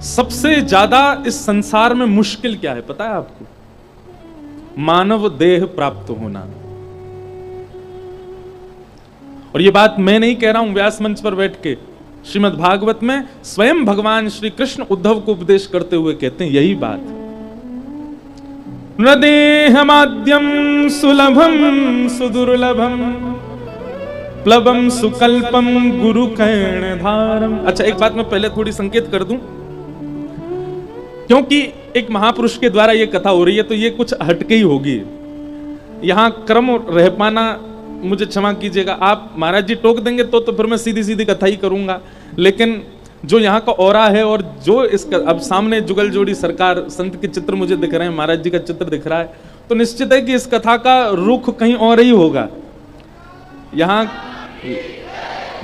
सबसे ज्यादा इस संसार में मुश्किल क्या है पता है आपको? मानव देह प्राप्त होना। और ये बात मैं नहीं कह रहा हूं, व्यास मंच पर बैठ के श्रीमद् भागवत में स्वयं भगवान श्री कृष्ण उद्धव को उपदेश करते हुए कहते हैं यही बात। न देहमाद्यम सुलभम सुदुर्लभम प्लवम सुकल्पम गुरु कर्णधारम। अच्छा, एक बात मैं पहले थोड़ी संकेत कर दूं, क्योंकि एक महापुरुष के द्वारा ये कथा हो रही है तो ये कुछ हटके ही होगी। यहां क्रम रह पाना, मुझे क्षमा कीजिएगा, आप महाराज जी टोक देंगे तो फिर मैं सीधी सीधी कथा ही करूंगा, लेकिन जो यहाँ का ऑरा है और जो इसका अब सामने जुगल जोड़ी सरकार संत के चित्र मुझे दिख रहे हैं, महाराज जी का चित्र दिख रहा है, तो निश्चित है कि इस कथा का रुख कहीं और ही होगा। यहाँ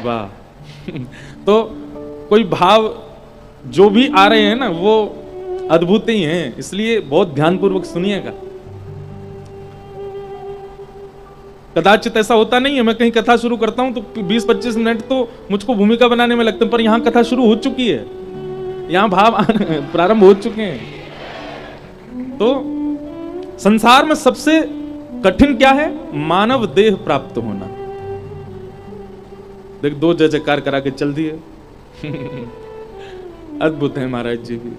वाह तो कोई भाव जो भी आ रहे हैं ना वो अद्भुत ही हैं, इसलिए बहुत ध्यानपूर्वक सुनिएगा। कदाचित ऐसा होता नहीं है, मैं कहीं कथा शुरू करता हूं तो 20-25 मिनट तो मुझको भूमिका बनाने में लगते हैं, पर यहां कथा शुरू हो चुकी है, यहां भाव प्रारंभ हो चुके हैं। तो संसार में सबसे कठिन क्या है? मानव देह प्राप्त होना। देख, 2 जय जयकार करा के चल दिए अद्भुत है महाराज जी भी।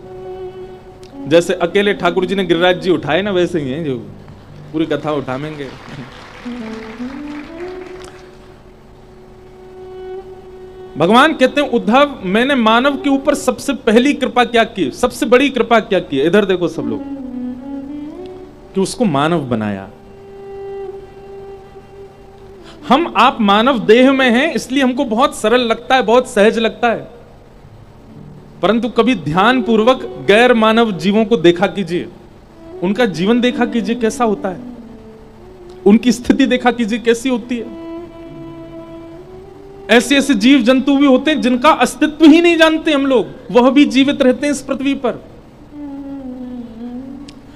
जैसे अकेले ठाकुर जी ने गिरिराज जी उठाए ना, वैसे ही हैं जो पूरी कथा उठाएंगे। भगवान कहते हैं उद्धव, मैंने मानव के ऊपर सबसे पहली कृपा क्या की, सबसे बड़ी कृपा क्या की? इधर देखो सब लोग, कि उसको मानव बनाया। हम आप मानव देह में हैं, इसलिए हमको बहुत सरल लगता है, बहुत सहज लगता है, परंतु कभी ध्यान पूर्वक गैर मानव जीवों को देखा कीजिए, उनका जीवन देखा कीजिए कैसा होता है, उनकी स्थिति देखा कीजिए कैसी होती है। ऐसे ऐसे जीव जंतु भी होते हैं जिनका अस्तित्व ही नहीं जानते हम लोग, वह भी जीवित रहते हैं इस पृथ्वी पर।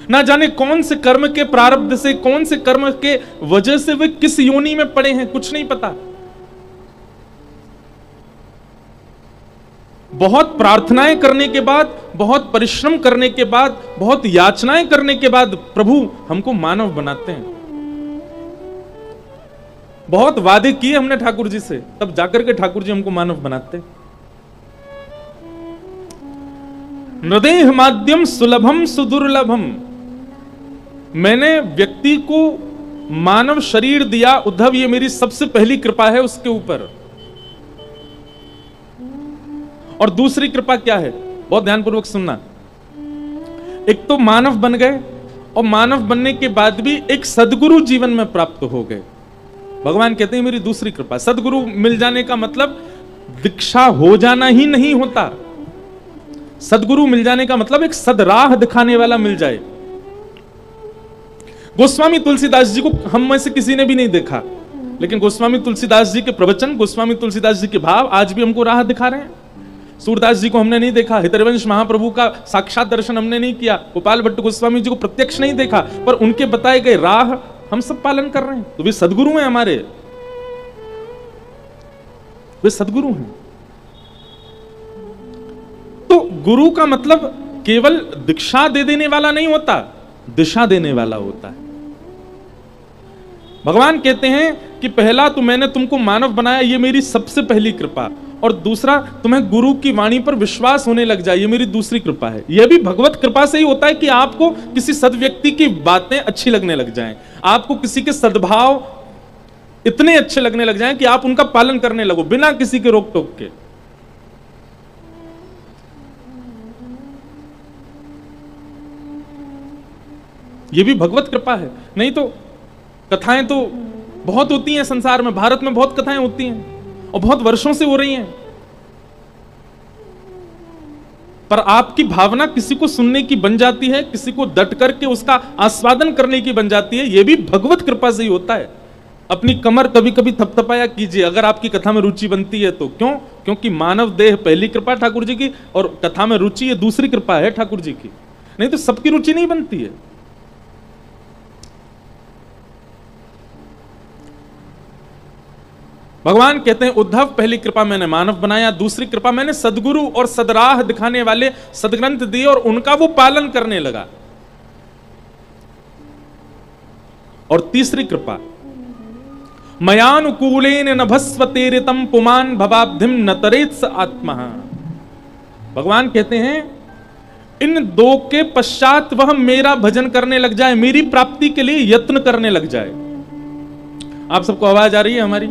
ना जाने कौन से कर्म के प्रारब्ध से, कौन से कर्म के वजह से वे किस योनि में पड़े हैं, कुछ नहीं पता। बहुत प्रार्थनाएं करने के बाद, बहुत परिश्रम करने के बाद, बहुत याचनाएं करने के बाद प्रभु हमको मानव बनाते हैं। बहुत वादे किए हमने ठाकुर जी से, तब जाकर के ठाकुर जी हमको मानव बनाते हैं। नृदेह माध्यम सुलभम सुदुर्लभम, मैंने व्यक्ति को मानव शरीर दिया उद्धव, ये मेरी सबसे पहली कृपा है उसके ऊपर। और दूसरी कृपा क्या है? बहुत ध्यानपूर्वक सुनना। एक तो मानव बन गए, और मानव बनने के बाद भी एक सद्गुरु जीवन में प्राप्त हो गए। भगवान कहते हैं मेरी दूसरी कृपा। सद्गुरु मिल जाने का मतलब दीक्षा हो जाना ही नहीं होता। सद्गुरु मिल जाने का मतलब एक सदराह दिखाने वाला मिल जाए। गोस्वामी तुलसीदास जी को हम में से किसी ने भी नहीं देखा, लेकिन गोस्वामी तुलसीदास जी के प्रवचन, गोस्वामी तुलसीदास जी के भाव आज भी हमको राह दिखा रहे हैं। सूरदास जी को हमने नहीं देखा, हितरवंश महाप्रभु का साक्षात दर्शन हमने नहीं किया, गोपाल भट्ट गोस्वामी जी को प्रत्यक्ष नहीं देखा, पर उनके बताए गए राह हम सब पालन कर रहे हैं। तो वे सद्गुरु हैं हमारे, वे सद्गुरु हैं। तो गुरु का मतलब केवल दीक्षा दे देने वाला नहीं होता, दिशा देने वाला होता है। भगवान कहते हैं कि पहला तो मैंने तुमको मानव बनाया, ये मेरी सबसे पहली कृपा, और दूसरा तुम्हें गुरु की वाणी पर विश्वास होने लग जाए, ये मेरी दूसरी कृपा है। यह भी भगवत कृपा से ही होता है कि आपको किसी सद्व्यक्ति की बातें अच्छी लगने लग जाएं, आपको किसी के सद्भाव इतने अच्छे लगने लग जाएं कि आप उनका पालन करने लगो बिना किसी के रोक टोक के। यह भी भगवत कृपा है। नहीं तो कथाएं तो बहुत होती हैं संसार में, भारत में बहुत कथाएं होती हैं और बहुत वर्षों से हो रही हैं, पर आपकी भावना किसी को सुनने की बन जाती है, किसी को डट करके उसका आस्वादन करने की बन जाती है। यह भी भगवत कृपा से ही होता है। अपनी कमर कभी कभी थपथपाया कीजिए अगर आपकी कथा में रुचि बनती है तो। क्यों? क्योंकि मानव देह पहली कृपा ठाकुर जी की, और कथा में रुचि ये दूसरी कृपा है ठाकुर जी की। नहीं तो सबकी रुचि नहीं बनती है। भगवान कहते हैं उद्धव, पहली कृपा मैंने मानव बनाया, दूसरी कृपा मैंने सदगुरु और सदराह दिखाने वाले सदग्रंथ दिए और उनका वो पालन करने लगा। और तीसरी कृपा, मयानुकूलेन नभस्वतेरितम पुमान भवाब्धिम न तरेत्स आत्मा। भगवान कहते हैं इन दो के पश्चात वह मेरा भजन करने लग जाए, मेरी प्राप्ति के लिए यत्न करने लग जाए। आप सबको आवाज आ रही है हमारी?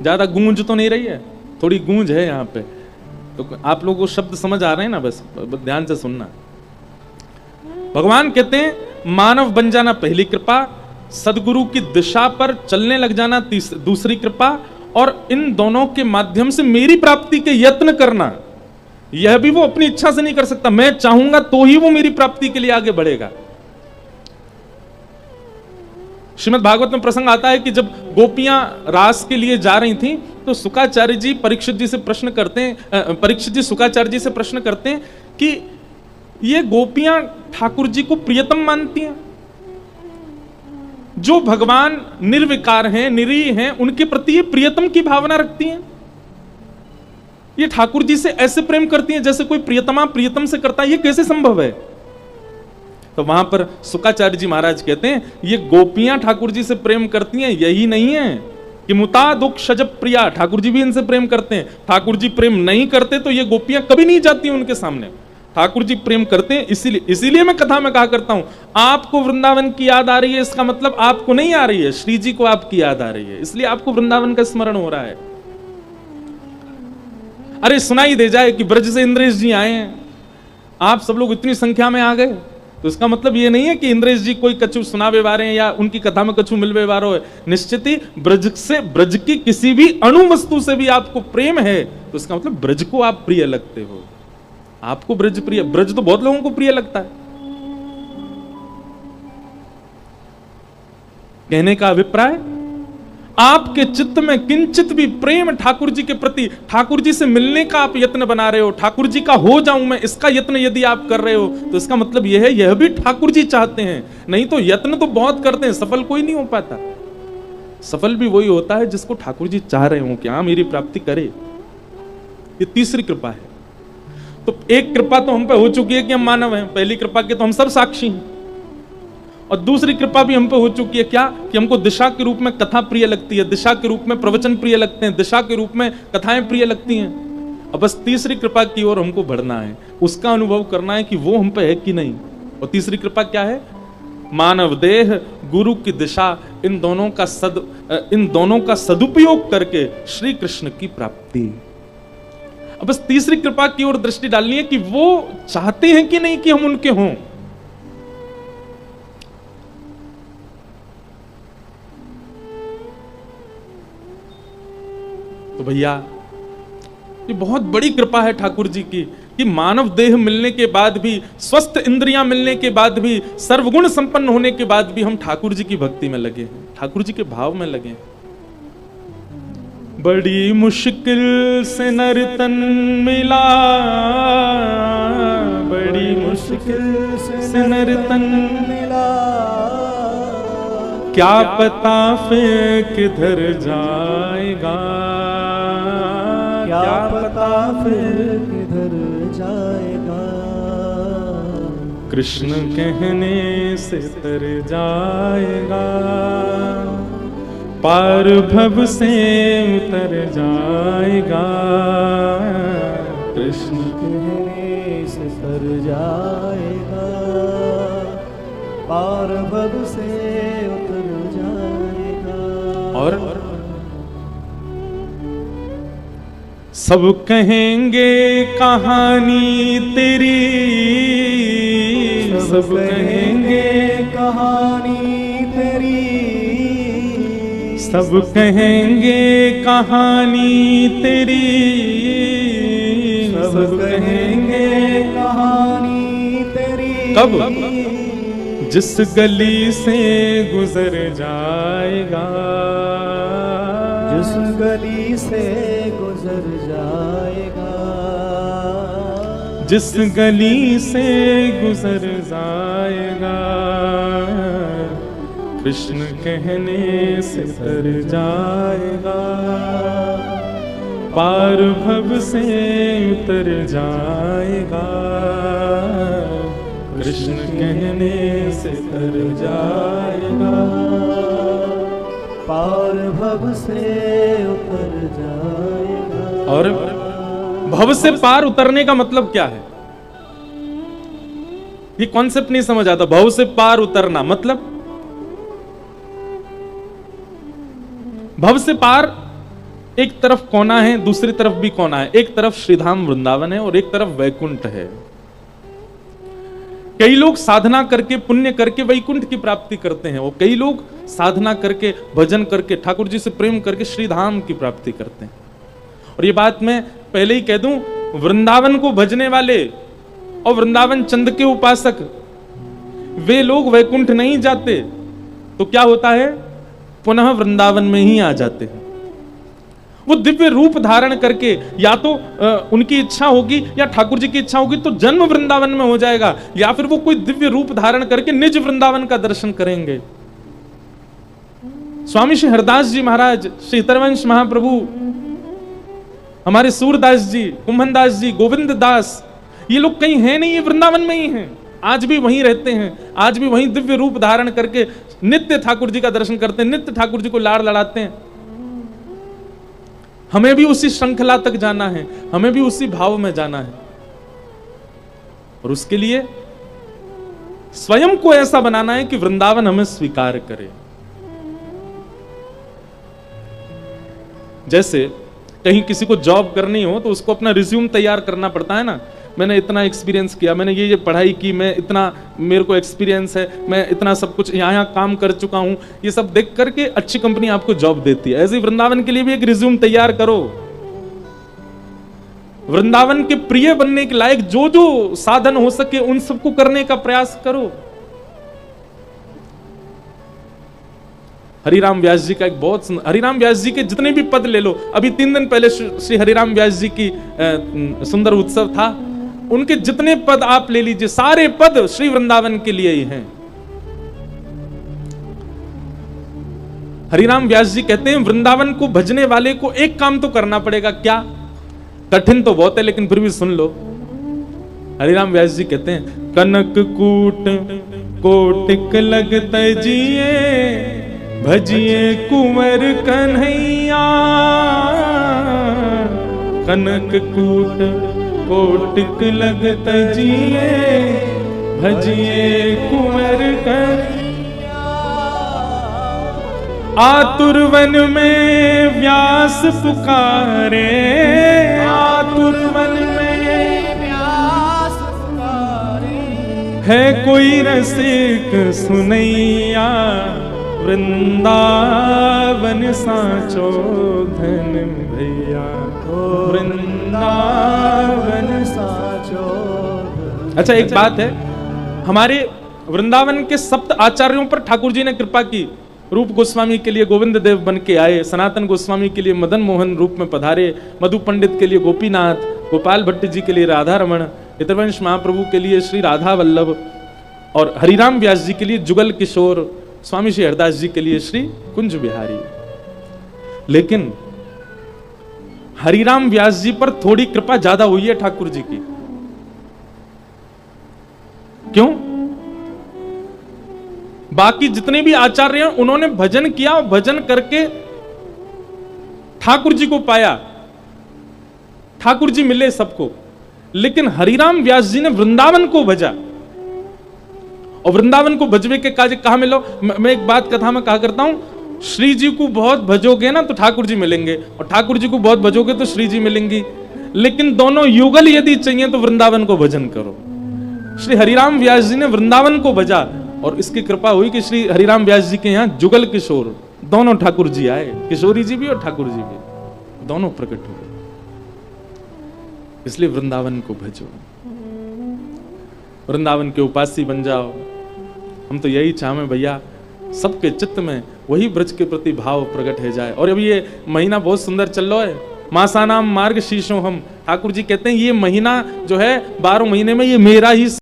ज्यादा गूंज तो नहीं रही है? थोड़ी गूंज है यहाँ पे, तो आप लोगों को शब्द समझ आ रहे हैं ना? बस ध्यान से सुनना। भगवान कहते हैं मानव बन जाना पहली कृपा, सदगुरु की दिशा पर चलने लग जाना दूसरी कृपा, और इन दोनों के माध्यम से मेरी प्राप्ति के यत्न करना, यह भी वो अपनी इच्छा से नहीं कर सकता, मैं चाहूंगा तो ही वो मेरी प्राप्ति के लिए आगे बढ़ेगा। श्रीमद् भागवत में प्रसंग आता है कि जब गोपियां रास के लिए जा रही थीं, तो शुकाचार्य जी परीक्षित जी से प्रश्न करते हैं, परीक्षित जी शुकाचार्य जी से प्रश्न करते हैं कि ये गोपियां ठाकुर जी को प्रियतम मानती हैं, जो भगवान निर्विकार हैं, निरीह हैं, उनके प्रति ये प्रियतम की भावना रखती हैं, ये ठाकुर जी से ऐसे प्रेम करती हैं जैसे कोई प्रियतमा प्रियतम से करता है, ये कैसे संभव है? तो वहां पर शुकाचार्य जी महाराज कहते हैं ये गोपियां ठाकुर जी से प्रेम करती हैं, यही नहीं है कि मुता दुख शजब प्रिया, ठाकुर जी भी इनसे प्रेम करते हैं। ठाकुर जी प्रेम नहीं करते तो ये गोपियां कभी नहीं जाती उनके सामने। ठाकुर जी प्रेम करते हैं, इसीलिए मैं कथा में कहा करता हूं, आपको वृंदावन की याद आ रही है, इसका मतलब आपको नहीं आ रही है, श्री जी को आपकी याद आ रही है, इसलिए आपको वृंदावन का स्मरण हो रहा है। अरे सुनाई दे जाए कि ब्रज से इंद्रेश जी आए हैं, आप सब लोग इतनी संख्या में आ गए, तो इसका मतलब ये नहीं है कि इंद्रेश जी कोई कछु सुनावे वारे हैं या उनकी कथा में कछु मिलवे वारो है। निश्चित ही ब्रज की किसी भी अणु वस्तु से भी आपको प्रेम है, तो इसका मतलब ब्रज को आप प्रिय लगते हो, आपको ब्रज प्रिय। ब्रज तो बहुत लोगों को प्रिय लगता है। कहने का अभिप्राय, आपके चित्त में किंचित भी प्रेम ठाकुर जी के प्रति, ठाकुर जी से मिलने का आप यत्न बना रहे हो, ठाकुर जी का हो जाऊं मैं, इसका यत्न यदि आप कर रहे हो, तो इसका मतलब यह है यह भी ठाकुर जी चाहते हैं। नहीं तो यत्न तो बहुत करते हैं, सफल कोई नहीं हो पाता। सफल भी वही होता है जिसको ठाकुर जी चाह रहे हो कि हाँ मेरी प्राप्ति करे। ये तीसरी कृपा है। तो एक कृपा तो हम पे हो चुकी है कि हम मानव हैं, पहली कृपा के तो हम सब साक्षी हैं, और दूसरी कृपा भी हम पे हो चुकी है क्या, कि हमको दिशा के रूप में कथा प्रिय लगती है, दिशा के रूप में प्रवचन प्रिय लगते हैं, दिशा के रूप में कथाएं प्रिय लगती हैं। और बस तीसरी कृपा की ओर हमको बढ़ना है, उसका अनुभव करना है कि वो हम पे है कि नहीं। और तीसरी कृपा क्या है? मानव देह, गुरु की दिशा, इन दोनों का सदुपयोग करके श्री कृष्ण की प्राप्ति। अब बस तीसरी कृपा की ओर दृष्टि डालनी है कि वो चाहते हैं कि नहीं कि हम उनके हों। तो भैया ये बहुत बड़ी कृपा है ठाकुर जी की, कि मानव देह मिलने के बाद भी, स्वस्थ इंद्रियां मिलने के बाद भी, सर्वगुण संपन्न होने के बाद भी हम ठाकुर जी की भक्ति में लगे हैं, ठाकुर जी के भाव में लगे हैं। बड़ी मुश्किल से नर्तन मिला, बड़ी मुश्किल से नर्तन मिला, क्या पता फिर किधर जाएगा, क्या पता फिर किधर जाएगा, कृष्ण कहने से तर जाएगा, पार भव से उतर जाएगा, कृष्ण कहने से तर जाएगा, पार भव से उतर जाएगा। और सब कहेंगे कहानी तेरी, सब कहेंगे कहानी तेरी, सब कहेंगे कहानी तेरी, सब कहेंगे कहानी तेरी। कब? जिस गली से गुजर जाएगा, जिस गली से गुजर जाएगा, जिस गली से गुजर जाएगा, कृष्ण कहने से तर जाएगा, पार भव से उतर जाएगा, कृष्ण कहने से तर जाएगा, पार भव से उतर जाएगा। और भव से पार उतरने का मतलब क्या है? ये कॉन्सेप्ट नहीं समझ आता। भव से पार उतरना मतलब, भव से पार एक तरफ कोना है, दूसरी तरफ भी कोना है। एक तरफ श्रीधाम वृंदावन है और एक तरफ वैकुंठ है। कई लोग साधना करके, पुण्य करके वैकुंठ की प्राप्ति करते हैं, और कई लोग साधना करके, भजन करके, ठाकुर जी से प्रेम करके श्रीधाम की प्राप्ति करते हैं। और ये बात मैं पहले ही कह दूं, वृंदावन को भजने वाले और वृंदावन चंद के उपासक, वे लोग वैकुंठ नहीं जाते तो क्या होता है, पुनः वृंदावन में ही आ जाते हैं। वो दिव्य रूप धारण करके, या तो उनकी इच्छा होगी या ठाकुर जी की इच्छा होगी तो जन्म वृंदावन में हो जाएगा, या फिर वो कोई दिव्य रूप धारण करके निज वृंदावन का दर्शन करेंगे। स्वामी श्री हरदास जी महाराज, श्री हितरवंश महाप्रभु, हमारे सूरदास जी, कुंभनदास जी, गोविंद दास, ये लोग कहीं हैं नहीं, ये वृंदावन में ही हैं। आज भी वहीं रहते हैं, आज भी वहीं दिव्य रूप धारण करके नित्य ठाकुर जी का दर्शन करते हैं, नित्य ठाकुर जी को लाड़ लड़ाते हैं। हमें भी उसी श्रृंखला तक जाना है, हमें भी उसी भाव में जाना है, और उसके लिए स्वयं को ऐसा बनाना है कि वृंदावन हमें स्वीकार करे। जैसे कहीं किसी को जॉब करनी हो तो उसको अपना रिज्यूम तैयार करना पड़ता है ना। मैंने इतना एक्सपीरियंस किया, मैंने ये पढ़ाई की, मैं इतना, मेरे को एक्सपीरियंस है, मैं इतना सब कुछ यहाँ काम कर चुका हूँ, ये सब देख करके अच्छी कंपनी आपको जॉब देती है। ऐसे ही वृंदावन के लिए भी एक रिज्यूम तैयार करो। वृंदावन के प्रिय बनने के लायक जो जो साधन हो सके उन सबको करने का प्रयास करो। हरिराम व्यास जी का एक बहुत, हरिराम व्यास जी के जितने भी पद ले लो, अभी 3 दिन पहले श्री हरिराम व्यास जी की सुंदर उत्सव था, उनके जितने पद आप ले लीजिए, सारे पद श्री वृंदावन के लिए ही हैं। हरिराम व्यास जी कहते हैं वृंदावन को भजने वाले को एक काम तो करना पड़ेगा। क्या? कठिन तो बहुत है लेकिन फिर भी सुन लो। हरिराम व्यास जी कहते हैं, कनक कूट कोटिक लगत जिए, भजिए कुंवर कन्हैया, कनक कूट कोटिक लगत जिए, भजिए कुंवर कन्हैया, आतुर वन में व्यास पुकारे, आतुर वन में व्यास पुकारे, है कोई रसिक सुनैया, वृंदावन साचो धन भैया, वृंदावन साचो धन। अच्छा, एक बात है, हमारे वृंदावन के सप्त आचार्यों पर ठाकुर जी ने कृपा की। रूप गोस्वामी के लिए गोविंद देव बन के आए, सनातन गोस्वामी के लिए मदन मोहन रूप में पधारे, मधु पंडित के लिए गोपीनाथ, गोपाल भट्ट जी के लिए राधा रमण, हितरवंश महाप्रभु के लिए श्री राधा वल्लभ, और हरिराम व्यास जी के लिए जुगल किशोर, स्वामी श्री हरदास जी के लिए श्री कुंज बिहारी। लेकिन हरिराम व्यास जी पर थोड़ी कृपा ज्यादा हुई है ठाकुर जी की। क्यों? बाकी जितने भी आचार्य हैं उन्होंने भजन किया, भजन करके ठाकुर जी को पाया, ठाकुर जी मिले सबको। लेकिन हरिराम व्यास जी ने वृंदावन को भजा, और वृंदावन को भजवे के काज कहां मिलो। मैं एक बात कथा में कहा करता हूं, श्री जी को बहुत भजोगे ना तो ठाकुर जी मिलेंगे, और ठाकुर जी को बहुत भजोगे तो श्री जी मिलेंगी। लेकिन दोनों युगल यदि चाहिए तो वृंदावन को भजन करो। श्री हरिराम व्यास जी ने वृंदावन को भजा, और इसकी कृपा हुई कि श्री हरिराम व्यास जी के यहाँ जुगल किशोर दोनों ठाकुर जी आए, किशोरी जी भी और ठाकुर जी भी, दोनों प्रकट हुए। इसलिए वृंदावन को भजो, वृंदावन के उपासी बन जाओ। हम तो यही चाहें भैया, सबके चित्त में वही ब्रज के प्रति भाव प्रकट हो जाए। और अभी ये महीना बहुत सुंदर चल रहा है, मासानाम मार्ग शीर्षों हम, ठाकुर जी कहते हैं ये महीना जो है 12 महीने में ये मेरा ही